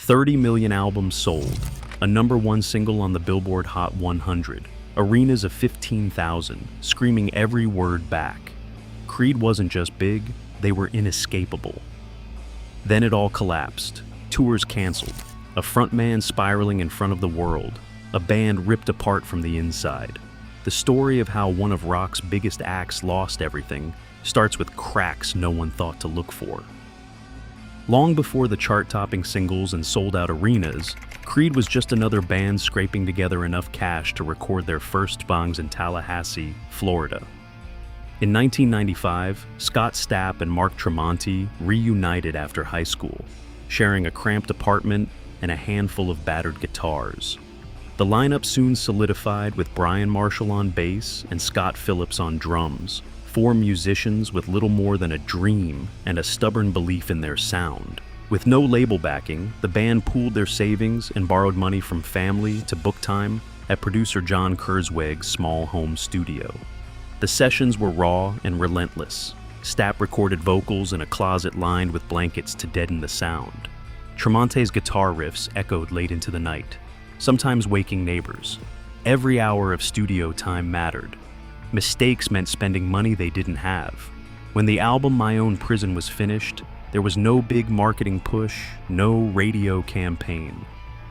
30 million albums sold, a #1 single on the Billboard Hot 100, arenas of 15,000, screaming every word back. Creed wasn't just big, they were inescapable. Then it all collapsed. Tours canceled, a frontman spiraling in front of the world, a band ripped apart from the inside. The story of how one of rock's biggest acts lost everything starts with cracks no one thought to look for. Long before the chart-topping singles and sold-out arenas, Creed was just another band scraping together enough cash to record their first songs in Tallahassee, Florida. In 1995, Scott Stapp and Mark Tremonti reunited after high school, sharing a cramped apartment and a handful of battered guitars. The lineup soon solidified with Brian Marshall on bass and Scott Phillips on drums, four musicians with little more than a dream and a stubborn belief in their sound. With no label backing, the band pooled their savings and borrowed money from family to book time at producer John Kurzweg's small home studio. The sessions were raw and relentless. Stapp recorded vocals in a closet lined with blankets to deaden the sound. Tremonti's guitar riffs echoed late into the night, sometimes waking neighbors. Every hour of studio time mattered. Mistakes meant spending money they didn't have. When the album My Own Prison was finished, there was no big marketing push, no radio campaign.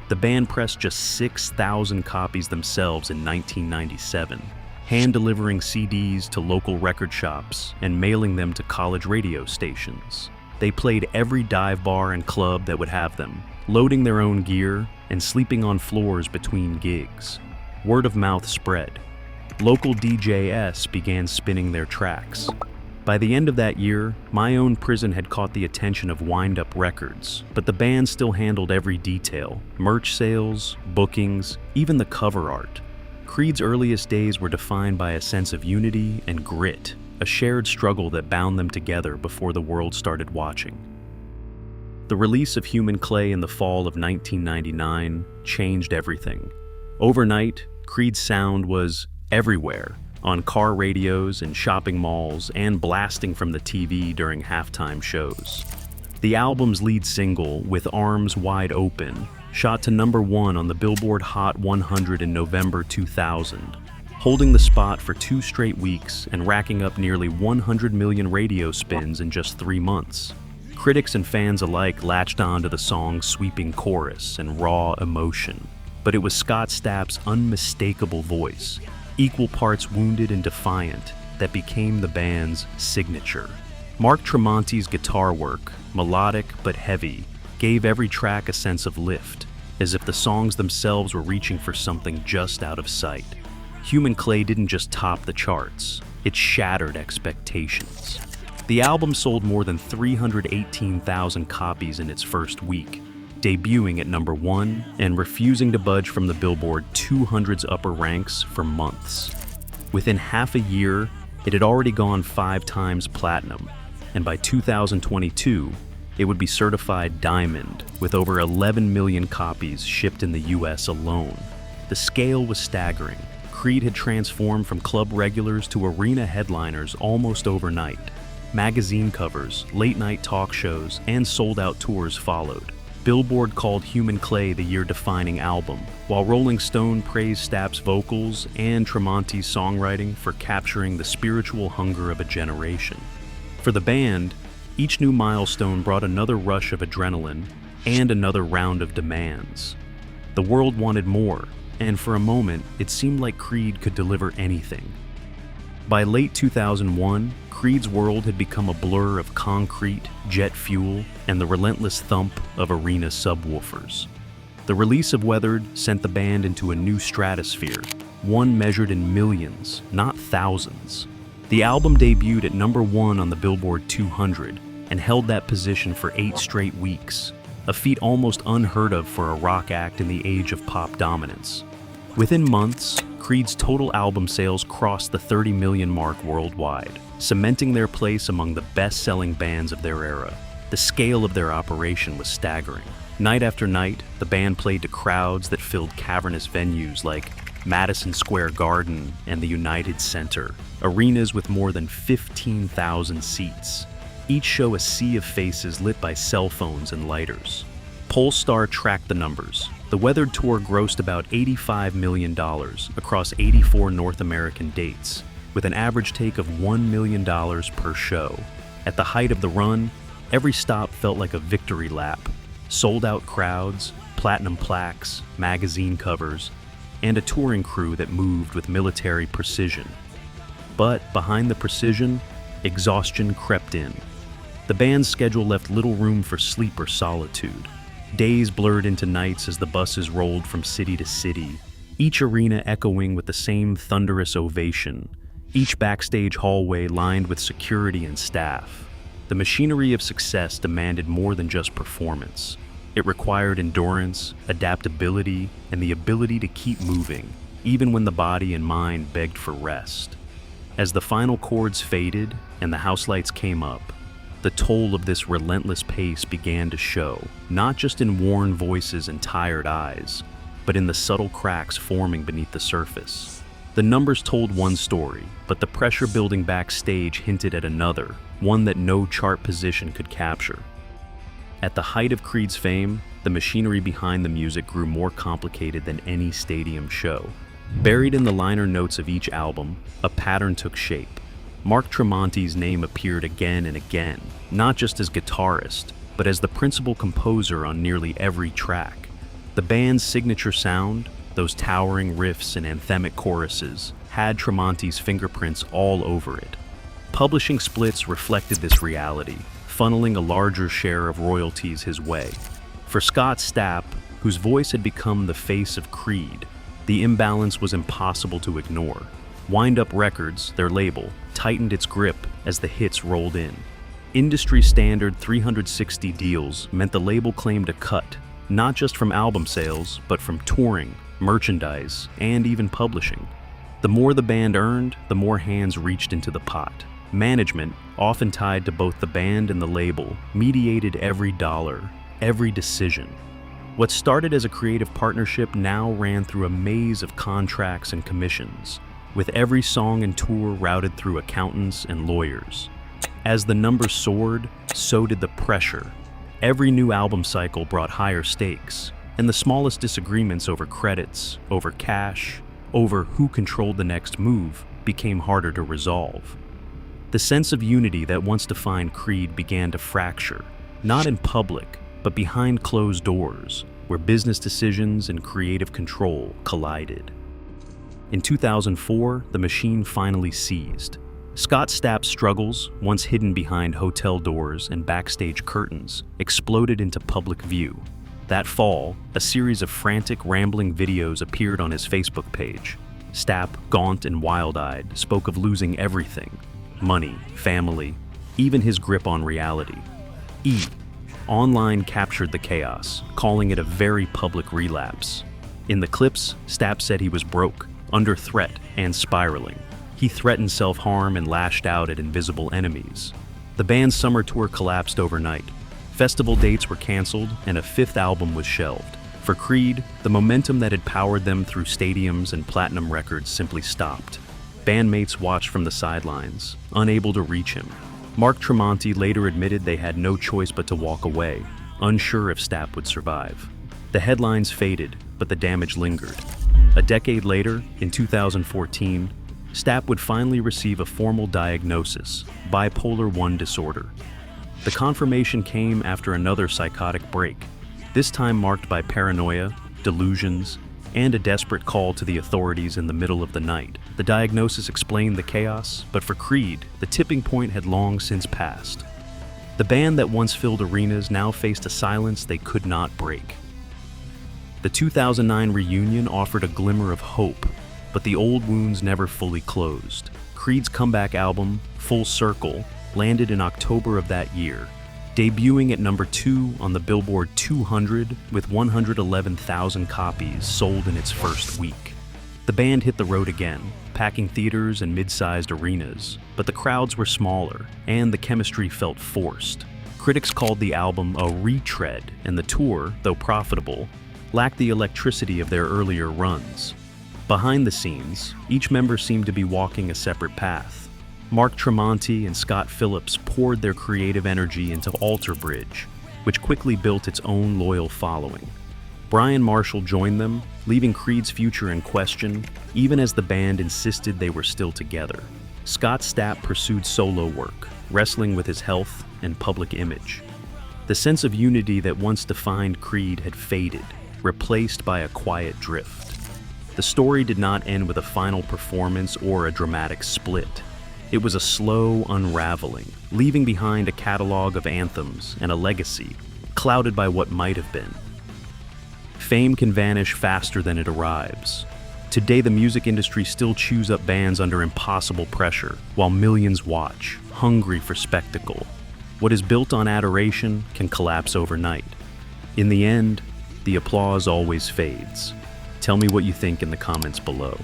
The band pressed just 6,000 copies themselves in 1997, hand-delivering CDs to local record shops and mailing them to college radio stations. They played every dive bar and club that would have them, loading their own gear and sleeping on floors between gigs. Word of mouth spread. Local DJs began spinning their tracks. By the end of that year, My Own Prison had caught the attention of Wind Up Records, but the band still handled every detail: merch sales, bookings, even the cover art. Creed's earliest days were defined by a sense of unity and grit, a shared struggle that bound them together before the world started watching. The release of Human Clay in the fall of 1999 changed everything. Overnight, Creed's sound was everywhere, on car radios and shopping malls, and blasting from the TV during halftime shows. The album's lead single, With Arms Wide Open, shot to #1 on the Billboard Hot 100 in November 2000, holding the spot for 2 straight weeks and racking up nearly 100 million radio spins in just 3 months. Critics and fans alike latched onto the song's sweeping chorus and raw emotion, but it was Scott Stapp's unmistakable voice, equal parts wounded and defiant, that became the band's signature. Mark Tremonti's guitar work, melodic but heavy, gave every track a sense of lift, as if the songs themselves were reaching for something just out of sight. Human Clay didn't just top the charts, it shattered expectations. The album sold more than 318,000 copies in its first week, debuting at #1 and refusing to budge from the Billboard 200's upper ranks for months. Within half a year, it had already gone 5 times platinum, and by 2022, it would be certified diamond, with over 11 million copies shipped in the US alone. The scale was staggering. Creed had transformed from club regulars to arena headliners almost overnight. Magazine covers, late-night talk shows, and sold-out tours followed. Billboard called Human Clay the year-defining album, while Rolling Stone praised Stapp's vocals and Tremonti's songwriting for capturing the spiritual hunger of a generation. For the band, each new milestone brought another rush of adrenaline and another round of demands. The world wanted more, and for a moment, it seemed like Creed could deliver anything. By late 2001, Creed's world had become a blur of concrete, jet fuel, and the relentless thump of arena subwoofers. The release of Weathered sent the band into a new stratosphere, one measured in millions, not thousands. The album debuted at #1 on the Billboard 200 and held that position for 8 straight weeks, a feat almost unheard of for a rock act in the age of pop dominance. Within months, Creed's total album sales crossed the 30 million mark worldwide, cementing their place among the best-selling bands of their era. The scale of their operation was staggering. Night after night, the band played to crowds that filled cavernous venues like Madison Square Garden and the United Center, arenas with more than 15,000 seats. Each show a sea of faces lit by cell phones and lighters. Polestar tracked the numbers. The weathered tour grossed about $85 million across 84 North American dates, with an average take of $1 million per show. At the height of the run, every stop felt like a victory lap. Sold-out crowds, platinum plaques, magazine covers, and a touring crew that moved with military precision. But behind the precision, exhaustion crept in. The band's schedule left little room for sleep or solitude. Days blurred into nights as the buses rolled from city to city, each arena echoing with the same thunderous ovation, each backstage hallway lined with security and staff. The machinery of success demanded more than just performance. It required endurance, adaptability, and the ability to keep moving, even when the body and mind begged for rest. As the final chords faded and the house lights came up, the toll of this relentless pace began to show, not just in worn voices and tired eyes, but in the subtle cracks forming beneath the surface. The numbers told one story, but the pressure building backstage hinted at another, one that no chart position could capture. At the height of Creed's fame, the machinery behind the music grew more complicated than any stadium show. Buried in the liner notes of each album, a pattern took shape. Mark Tremonti's name appeared again and again, not just as guitarist, but as the principal composer on nearly every track. The band's signature sound, those towering riffs and anthemic choruses, had Tremonti's fingerprints all over it. Publishing splits reflected this reality, funneling a larger share of royalties his way. For Scott Stapp, whose voice had become the face of Creed, the imbalance was impossible to ignore. Wind-Up Records, their label, tightened its grip as the hits rolled in. Industry-standard 360 deals meant the label claimed a cut, not just from album sales, but from touring, merchandise, and even publishing. The more the band earned, the more hands reached into the pot. Management, often tied to both the band and the label, mediated every dollar, every decision. What started as a creative partnership now ran through a maze of contracts and commissions, with every song and tour routed through accountants and lawyers. As the numbers soared, so did the pressure. Every new album cycle brought higher stakes, and the smallest disagreements over credits, over cash, over who controlled the next move became harder to resolve. The sense of unity that once defined Creed began to fracture, not in public, but behind closed doors, where business decisions and creative control collided. In 2004, the machine finally seized. Scott Stapp's struggles, once hidden behind hotel doors and backstage curtains, exploded into public view. That fall, a series of frantic, rambling videos appeared on his Facebook page. Stapp, gaunt and wild-eyed, spoke of losing everything: money, family, even his grip on reality. Online captured the chaos, calling it a very public relapse. In the clips, Stapp said he was broke, under threat, and spiraling. He threatened self-harm and lashed out at invisible enemies. The band's summer tour collapsed overnight. Festival dates were canceled, and a fifth album was shelved. For Creed, the momentum that had powered them through stadiums and platinum records simply stopped. Bandmates watched from the sidelines, unable to reach him. Mark Tremonti later admitted they had no choice but to walk away, unsure if Stapp would survive. The headlines faded, but the damage lingered. A decade later, in 2014, Stapp would finally receive a formal diagnosis: bipolar I disorder. The confirmation came after another psychotic break, this time marked by paranoia, delusions, and a desperate call to the authorities in the middle of the night. The diagnosis explained the chaos, but for Creed, the tipping point had long since passed. The band that once filled arenas now faced a silence they could not break. The 2009 reunion offered a glimmer of hope, but the old wounds never fully closed. Creed's comeback album, Full Circle, landed in October of that year, debuting at number 2 on the Billboard 200 with 111,000 copies sold in its first week. The band hit the road again, packing theaters and mid-sized arenas, but the crowds were smaller, and the chemistry felt forced. Critics called the album a retread, and the tour, though profitable, lacked the electricity of their earlier runs. Behind the scenes, each member seemed to be walking a separate path. Mark Tremonti and Scott Phillips poured their creative energy into Alter Bridge, which quickly built its own loyal following. Brian Marshall joined them, leaving Creed's future in question, even as the band insisted they were still together. Scott Stapp pursued solo work, wrestling with his health and public image. The sense of unity that once defined Creed had faded, replaced by a quiet drift. The story did not end with a final performance or a dramatic split. It was a slow unraveling, leaving behind a catalog of anthems and a legacy, clouded by what might have been. Fame can vanish faster than it arrives. Today, the music industry still chews up bands under impossible pressure, while millions watch, hungry for spectacle. What is built on adoration can collapse overnight. In the end, the applause always fades. Tell me what you think in the comments below.